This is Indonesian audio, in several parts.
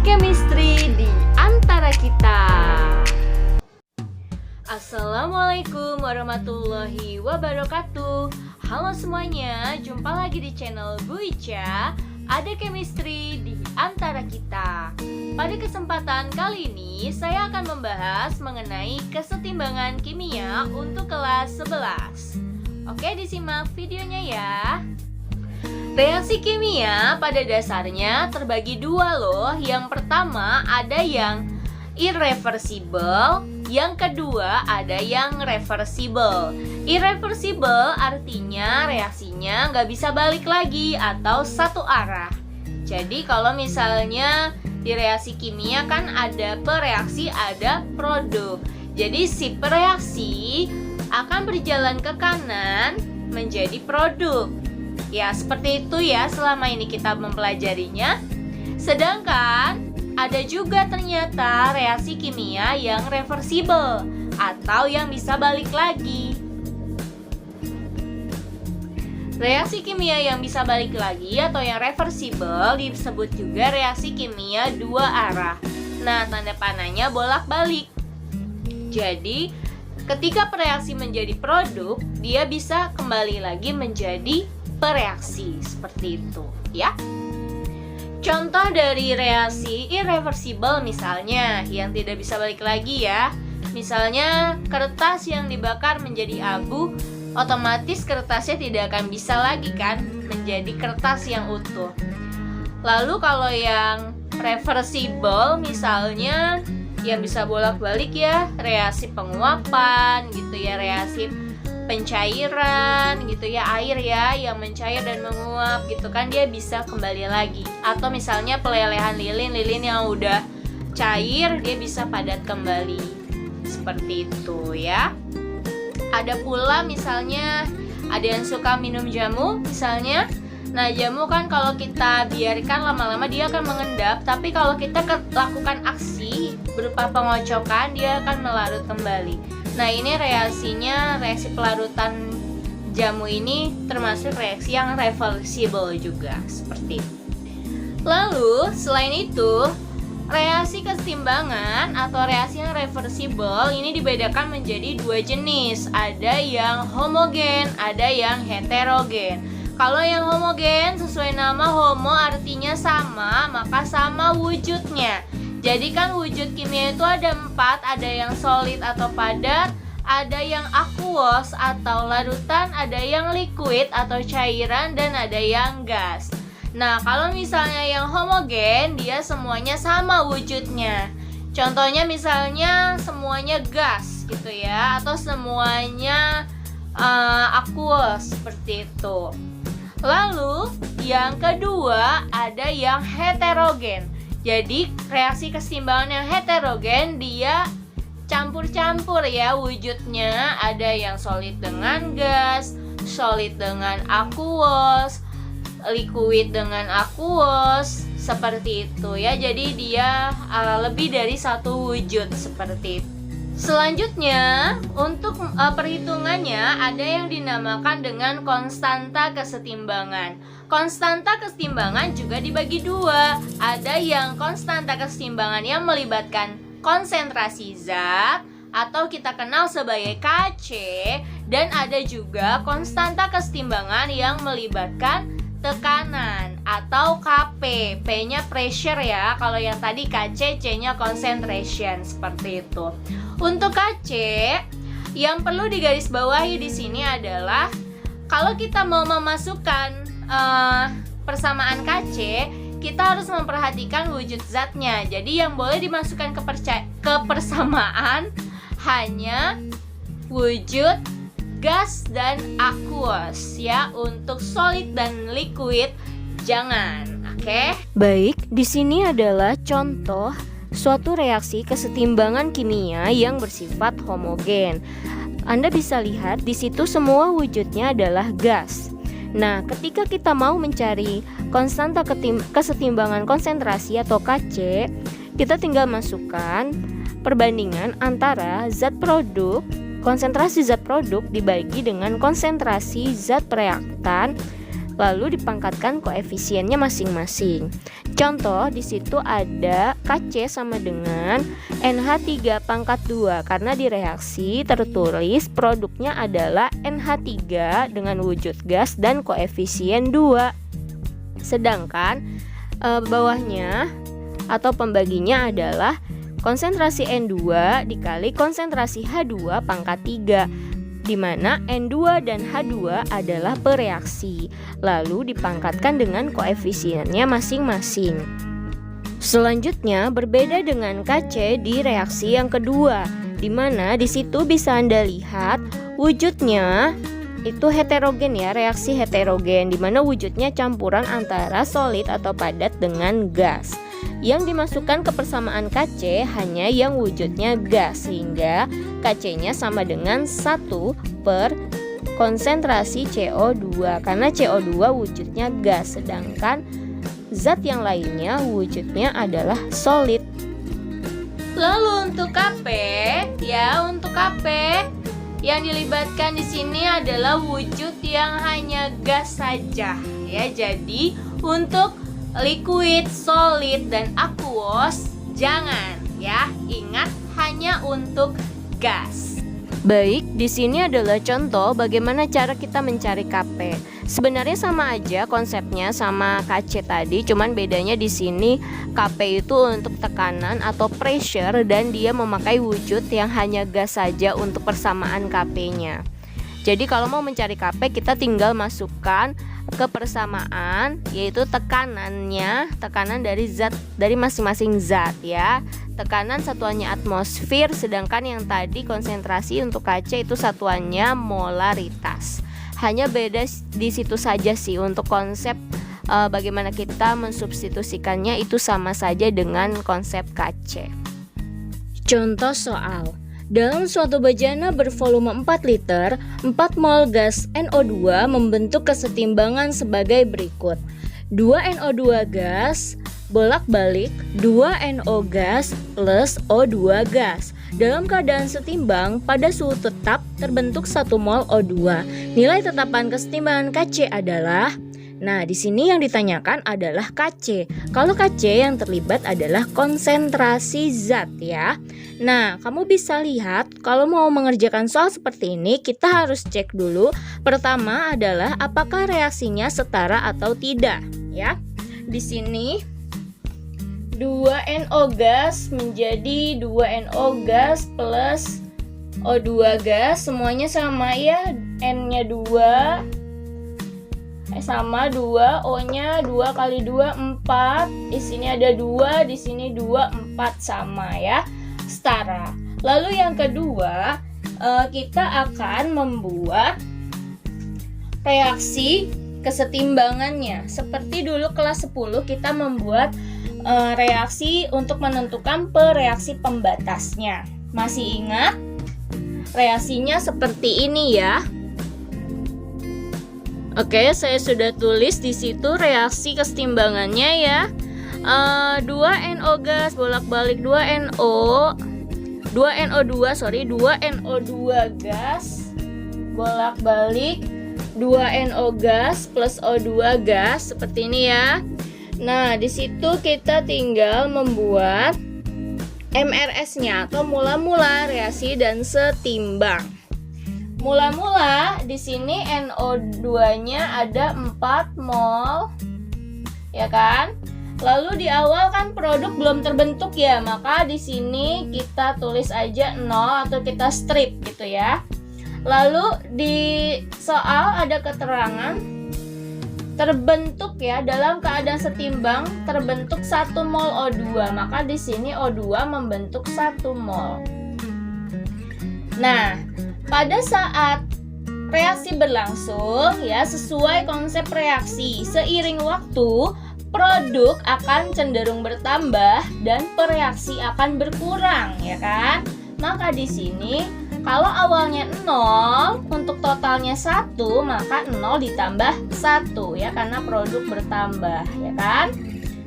chemistry di antara kita. Assalamualaikum warahmatullahi wabarakatuh. Halo semuanya, jumpa lagi di channel Bu Ica. Ada chemistry di antara kita. Pada kesempatan kali ini saya akan membahas mengenai kesetimbangan kimia untuk kelas 11. Oke, disimak videonya ya. Reaksi kimia pada dasarnya terbagi dua loh. Yang pertama ada yang irreversible, yang kedua ada yang reversible. Irreversible artinya reaksinya nggak bisa balik lagi atau satu arah. Jadi kalau misalnya di reaksi kimia kan ada pereaksi, ada produk. Jadi si pereaksi akan berjalan ke kanan menjadi produk. Ya, seperti itu ya selama ini kita mempelajarinya. Sedangkan ada juga ternyata reaksi kimia yang reversible atau yang bisa balik lagi. Reaksi kimia yang bisa balik lagi atau yang reversible disebut juga reaksi kimia dua arah. Nah, tanda panahnya bolak-balik. Jadi, ketika pereaksi menjadi produk, dia bisa kembali lagi menjadi pereaksi, seperti itu ya. Contoh dari reaksi irreversible misalnya yang tidak bisa balik lagi ya. Misalnya kertas yang dibakar menjadi abu, otomatis kertasnya tidak akan bisa lagi kan menjadi kertas yang utuh. Lalu kalau yang reversible misalnya yang bisa bolak-balik ya, reaksi penguapan gitu ya, reaksi pencairan gitu ya, air ya yang mencair dan menguap gitu kan, dia bisa kembali lagi. Atau misalnya pelelehan lilin yang udah cair dia bisa padat kembali, seperti itu ya. Ada pula misalnya ada yang suka minum jamu misalnya. Nah, jamu kan kalau kita biarkan lama-lama dia akan mengendap, tapi kalau kita lakukan aksi berupa pengocokan dia akan melarut kembali. Nah, ini reaksinya, reaksi pelarutan jamu ini termasuk reaksi yang reversible juga, seperti itu. Lalu, selain itu, reaksi kesetimbangan atau reaksi yang reversible ini dibedakan menjadi dua jenis. Ada yang homogen, ada yang heterogen. Kalau yang homogen, sesuai nama homo artinya sama, maka sama wujudnya. Jadi kan wujud kimia itu ada 4, ada yang solid atau padat, ada yang aqueous atau larutan, ada yang liquid atau cairan, dan ada yang gas. Nah, kalau misalnya yang homogen, dia semuanya sama wujudnya. Contohnya misalnya semuanya gas gitu ya, atau semuanya aqueous, seperti itu. Lalu yang kedua ada yang heterogen. Jadi reaksi kesetimbangan yang heterogen dia campur-campur ya wujudnya. Ada yang solid dengan gas, solid dengan aqueous, liquid dengan aqueous, seperti itu ya. Jadi dia lebih dari satu wujud, seperti itu. Selanjutnya, untuk perhitungannya ada yang dinamakan dengan konstanta kesetimbangan. Konstanta kesetimbangan juga dibagi dua. Ada yang konstanta kesetimbangan yang melibatkan konsentrasi zat atau kita kenal sebagai Kc, dan ada juga konstanta kesetimbangan yang melibatkan tekanan atau Kp. P-nya pressure ya. Kalau yang tadi Kc, C-nya concentration, seperti itu. Untuk Kc, yang perlu digarisbawahi di sini adalah kalau kita mau memasukkan persamaan Kc, kita harus memperhatikan wujud zatnya. Jadi yang boleh dimasukkan ke persamaan hanya wujud gas dan aqueous ya. Untuk solid dan liquid jangan. Oke? Baik, di sini adalah contoh suatu reaksi kesetimbangan kimia yang bersifat homogen. Anda bisa lihat di situ semua wujudnya adalah gas. Nah, ketika kita mau mencari konstanta kesetimbangan konsentrasi atau Kc, kita tinggal masukkan perbandingan antara zat produk, konsentrasi zat produk dibagi dengan konsentrasi zat reaktan lalu dipangkatkan koefisiennya masing-masing. Contoh di situ ada Kc sama dengan NH3 pangkat 2 karena di reaksi tertulis produknya adalah NH3 dengan wujud gas dan koefisien 2. Sedangkan bawahnya atau pembaginya adalah konsentrasi N2 dikali konsentrasi H2 pangkat 3, di mana N2 dan H2 adalah bereaksi, lalu dipangkatkan dengan koefisiennya masing-masing. Selanjutnya berbeda dengan Kc di reaksi yang kedua, di mana di situ bisa Anda lihat wujudnya itu heterogen ya, reaksi heterogen, di mana wujudnya campuran antara solid atau padat dengan gas. Yang dimasukkan ke persamaan Kc hanya yang wujudnya gas, sehingga Kc-nya sama dengan 1 per konsentrasi CO2 karena CO2 wujudnya gas, sedangkan zat yang lainnya wujudnya adalah solid. Lalu untuk Kp, untuk Kp yang dilibatkan di sini adalah wujud yang hanya gas saja ya. Jadi untuk liquid, solid, dan aqueous jangan ya. Ingat hanya untuk gas. Baik, di sini adalah contoh bagaimana cara kita mencari Kp. Sebenarnya sama aja konsepnya sama Kc tadi, cuman bedanya di sini Kp itu untuk tekanan atau pressure dan dia memakai wujud yang hanya gas saja untuk persamaan Kp-nya. Jadi kalau mau mencari Kp kita tinggal masukkan ke persamaan, yaitu tekanan dari zat, dari masing-masing zat ya. Tekanan satuannya atmosfer, sedangkan yang tadi konsentrasi untuk Kc itu satuannya molaritas. Hanya beda di situ saja sih, untuk konsep bagaimana kita mensubstitusikannya itu sama saja dengan konsep Kc. Contoh soal. Dalam suatu bejana bervolume 4 liter, 4 mol gas NO2 membentuk kesetimbangan sebagai berikut. 2 NO2 gas bolak-balik 2 NO gas plus O2 gas. Dalam keadaan setimbang, pada suhu tetap terbentuk 1 mol O2. Nilai tetapan kesetimbangan Kc adalah, nah di sini yang ditanyakan adalah Kc. Kalau Kc yang terlibat adalah konsentrasi zat ya. Nah, kamu bisa lihat kalau mau mengerjakan soal seperti ini, kita harus cek dulu. Pertama adalah apakah reaksinya setara atau tidak ya. Di sini 2NO gas menjadi 2NO gas plus O2 gas, semuanya sama ya. N-nya 2 sama 2, O-nya 2 kali 2 4. Di sini ada 2, di sini 2 4 sama ya. Setara. Lalu yang kedua, kita akan membuat reaksi kesetimbangannya. Seperti dulu kelas 10 kita membuat reaksi untuk menentukan reaksi pembatasnya. Masih ingat? Reaksinya seperti ini ya. Oke, saya sudah tulis di situ reaksi kesetimbangannya ya. 2NO gas bolak-balik 2NO2 gas bolak-balik 2NO gas plus O2 gas seperti ini ya. Nah, di situ kita tinggal membuat MRS-nya atau mula-mula reaksi dan setimbang. Mula-mula di sini NO2-nya ada 4 mol. Ya kan? Lalu di awal kan produk belum terbentuk ya, maka di sini kita tulis aja 0 atau kita strip gitu ya. Lalu di soal ada keterangan terbentuk ya, dalam keadaan setimbang terbentuk 1 mol O2, maka di sini O2 membentuk 1 mol. Nah, pada saat reaksi berlangsung ya, sesuai konsep reaksi, seiring waktu produk akan cenderung bertambah dan pereaksi akan berkurang ya kan. Maka di sini kalau awalnya 0, untuk totalnya 1, maka 0 ditambah 1 ya, karena produk bertambah ya kan,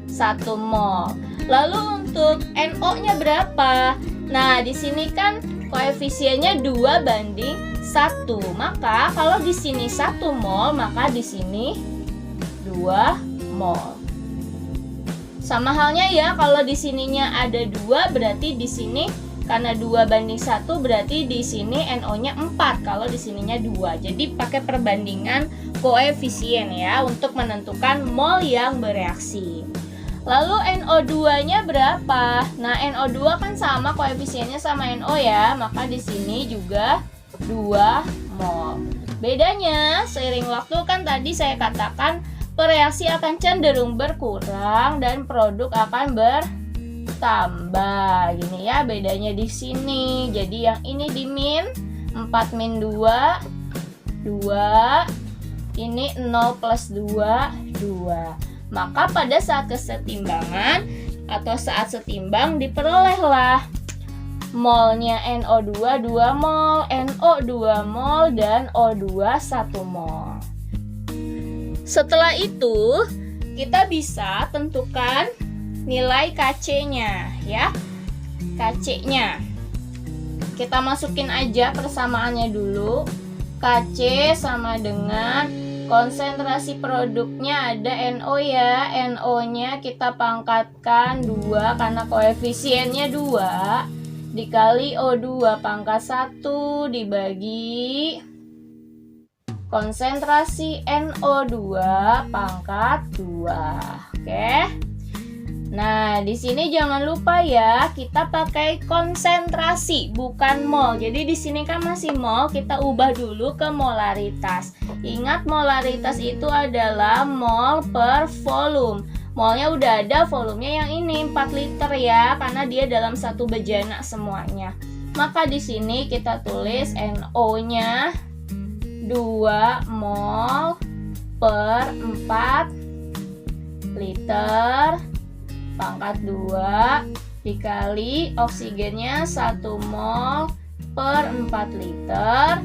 1 mol. Lalu untuk NO-nya berapa? Nah, di sini kan koefisiennya 2:1. Maka kalau di sini 1 mol, maka di sini 2 mol. Sama halnya ya, kalau di sininya ada 2 berarti di sini karena 2:1 berarti di sini NO-nya 4 kalau di sininya 2. Jadi pakai perbandingan koefisien ya untuk menentukan mol yang bereaksi. Lalu NO2-nya berapa? Nah, NO2 kan sama koefisiennya sama NO ya, maka di sini juga 2 mol. Bedanya seiring waktu kan tadi saya katakan reaksi akan cenderung berkurang dan produk akan bertambah. Gini ya bedanya di sini. Jadi yang ini di min 4 min 2 ini 0 plus 2 2. Maka pada saat kesetimbangan atau saat setimbang diperolehlah molnya NO2 2 mol, NO 2 mol, dan O2 1 mol. Setelah itu kita bisa tentukan nilai Kc-nya ya. Kc-nya kita masukin aja persamaannya dulu. Kc sama dengan konsentrasi produknya ada NO ya. NO-nya kita pangkatkan 2 karena koefisiennya 2 dikali O2 pangkat 1 dibagi konsentrasi NO2 pangkat 2. Oke. Nah, di sini jangan lupa ya, kita pakai konsentrasi bukan mol. Jadi di sini kan masih mol, kita ubah dulu ke molaritas. Ingat molaritas itu adalah mol per volume. Molnya udah ada, volumenya yang ini 4 liter ya, karena dia dalam satu bejana semuanya. Maka di sini kita tulis NO-nya 2 mol per 4 liter pangkat 2 dikali oksigennya 1 mol per 4 liter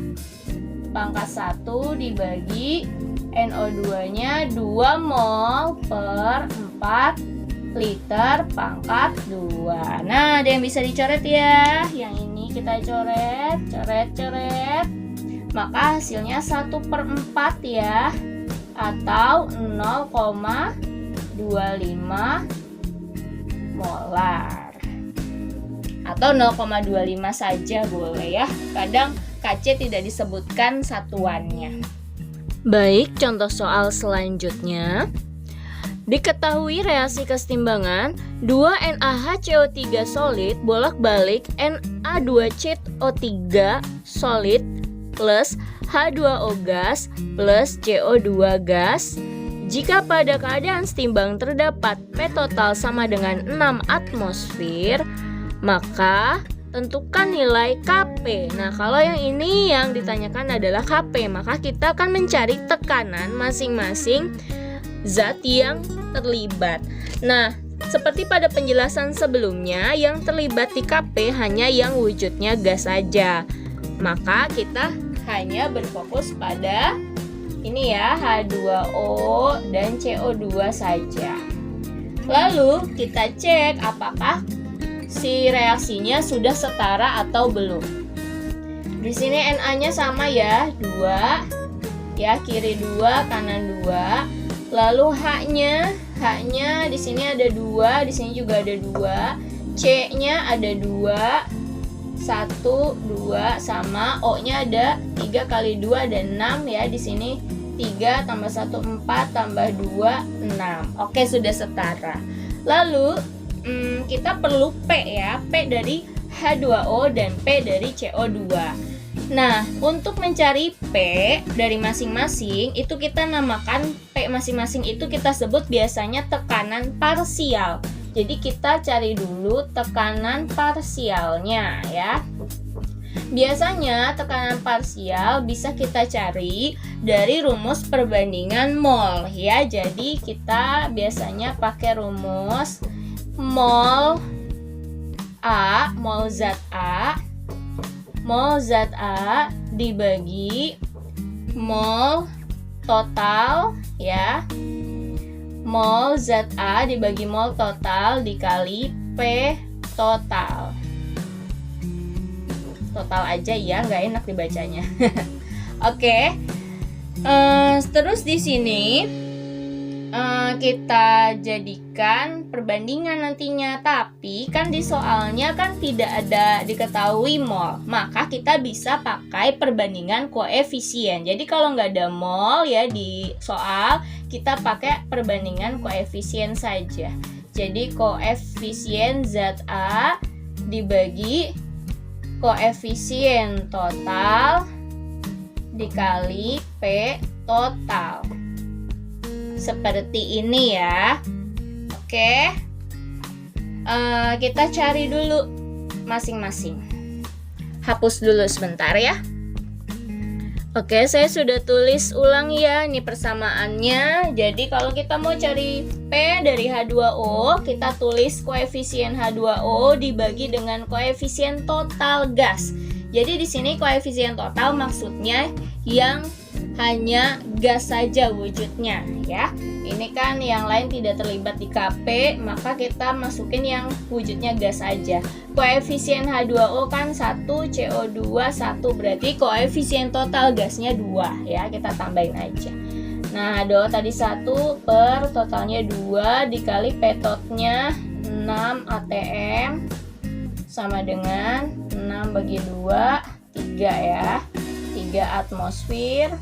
pangkat 1 dibagi NO2 nya 2 mol per 4 liter pangkat 2. Nah, ada yang bisa dicoret ya. Yang ini kita coret, coret. Maka hasilnya 1/4 ya, atau 0,25 molar. Atau 0,25 saja boleh ya. Kadang Kc tidak disebutkan satuannya. Baik, contoh soal selanjutnya. Diketahui reaksi kesetimbangan 2 NaHCO3 solid bolak-balik Na2CO3 solid plus H2O gas plus CO2 gas jika pada keadaan setimbang terdapat P total sama dengan 6 atmosfer, maka tentukan nilai Kp. Nah, kalau yang ini yang ditanyakan adalah Kp, maka kita akan mencari tekanan masing-masing zat yang terlibat. Nah, seperti pada penjelasan sebelumnya, yang terlibat di Kp hanya yang wujudnya gas saja. Maka kita hanya berfokus pada ini ya, H2O dan CO2 saja. Lalu kita cek apakah si reaksinya sudah setara atau belum. Di sini Na-nya sama ya, 2. Ya, kiri 2, kanan 2. Lalu H-nya di sini ada 2, di sini juga ada 2. C-nya ada 2. 1, 2 sama O-nya ada 3 kali 2 dan 6 ya. Di sini 3 tambah 1 4 tambah 2 6. Oke, sudah setara. Lalu kita perlu P ya. P dari H2O dan P dari CO2. Nah, untuk mencari P dari masing-masing itu kita namakan P masing-masing itu kita sebut biasanya tekanan parsial. Jadi kita cari dulu tekanan parsialnya ya. Biasanya tekanan parsial bisa kita cari dari rumus perbandingan mol ya. Jadi kita biasanya pakai rumus mol A, mol zat A dibagi mol total ya. Mol zat A dibagi mol total dikali P total. Total aja ya, nggak enak dibacanya. Oke. Terus di sini kita jadikan perbandingan nantinya. Tapi kan di soalnya kan tidak ada diketahui mol, maka kita bisa pakai perbandingan koefisien. Jadi kalau nggak ada mol ya di soal, kita pakai perbandingan koefisien saja. Jadi koefisien zat A dibagi koefisien total dikali P total. Seperti ini ya. Oke. Kita cari dulu masing-masing. Hapus dulu sebentar ya. Oke, saya sudah tulis ulang ya ini persamaannya. Jadi kalau kita mau cari P dari H2O, kita tulis koefisien H2O dibagi dengan koefisien total gas. Jadi di sini koefisien total maksudnya yang hanya gas saja wujudnya ya. Ini kan yang lain tidak terlibat di KP, maka kita masukin yang wujudnya gas saja. Koefisien H2O kan 1, CO2 1, berarti koefisien total gasnya 2 ya. Kita tambahin aja. Nah, H2O tadi 1 per totalnya 2 dikali P totnya 6 atm sama dengan 6 bagi 2 3 ya. 3 atmosfer.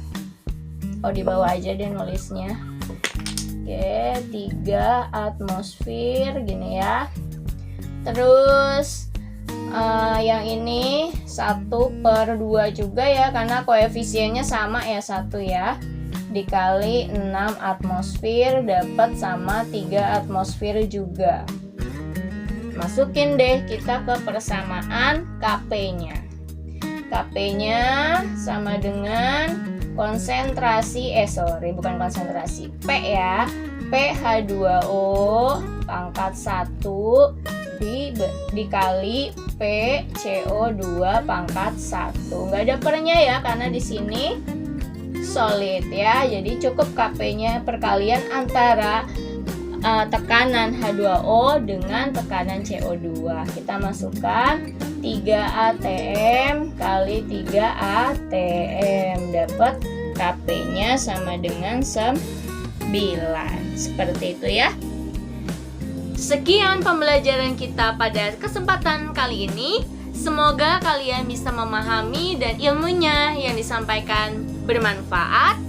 Oh, di bawah aja deh nulisnya. Oke, 3 atmosfer gini ya. Terus yang ini 1 per 2 juga ya, karena koefisiennya sama ya, 1 ya. Dikali 6 atmosfer dapat sama 3 atmosfer juga. Masukin deh kita ke persamaan KP-nya. KP-nya sama dengan konsentrasi, bukan konsentrasi, P ya, PH2O pangkat 1 dikali P CO2 pangkat 1. Nggak ada pernya ya, karena di sini solid ya, jadi cukup KP-nya perkalian antara tekanan H2O dengan tekanan CO2. Kita masukkan 3 atm kali 3 atm, dapat KP-nya sama dengan 9. Seperti itu ya. Sekian pembelajaran kita pada kesempatan kali ini. Semoga kalian bisa memahami dan ilmunya yang disampaikan bermanfaat.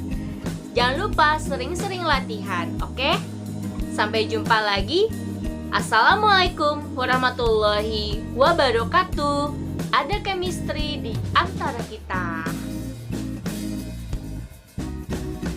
Jangan lupa sering-sering latihan, oke? Sampai jumpa lagi. Assalamualaikum warahmatullahi wabarakatuh. Ada chemistry di antara kita.